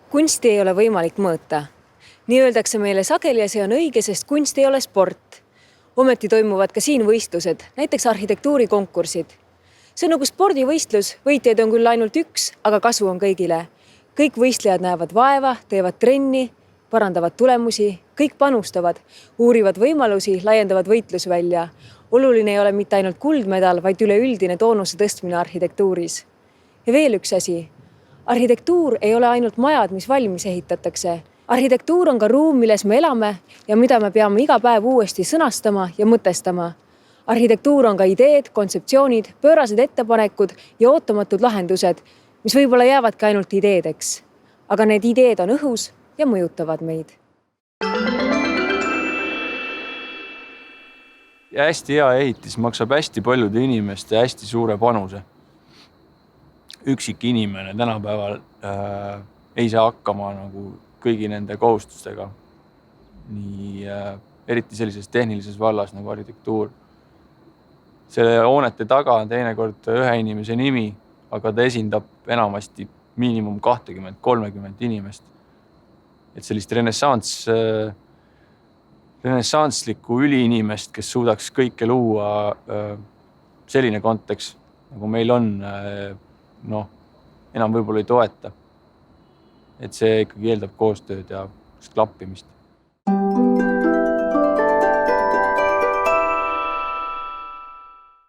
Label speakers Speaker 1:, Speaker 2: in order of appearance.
Speaker 1: Kunsti ei ole võimalik mõõta. Nii öeldakse meile sageli ja see on õige, sest kunst ei ole sport. Ometi toimuvad ka siin võistlused, näiteks arhitektuurikonkursid. See on nagu spordivõistlus, võitjaid on küll ainult üks, aga kasu on kõigile. Kõik võistlejad näevad vaeva, teevad trenni, parandavad tulemusi, kõik panustavad, uurivad võimalusi, laiendavad võitlusvälja. Oluline ei ole mitte ainult kuldmedal, vaid üleüldine toonuse tõstmine arhitektuuris. Ja veel üks asi. Arhitektuur ei ole ainult majad, mis valmis ehitatakse. Arhitektuur on ka ruum, milles me elame ja mida me peame iga päev uuesti sõnastama ja mõtestama. Arhitektuur on ka ideed, kontseptsioonid, pöörased ettepanekud ja ootamatud lahendused, mis võib-olla jäävadki ainult ideedeks. Aga need ideed on õhus ja mõjutavad meid.
Speaker 2: Ja hästi hea ehitis maksab hästi paljude inimeste hästi suure panuse. Üksik inimene tänapäeval ei saa hakkama nagu kõigi nende kohustustega. Nii eriti sellises tehnilises vallas nagu arhitektuur. Selle hoonete taga on teinekord ühe inimese nimi, aga ta esindab enamasti miinimum 20-30 inimest. Et sellist renessantslikku üliinimest, kes suudaks kõike luua selline kontekst, nagu meil on, enam võib-olla ei toeta. Et see ikkagi eeldab koostööd ja klappimist.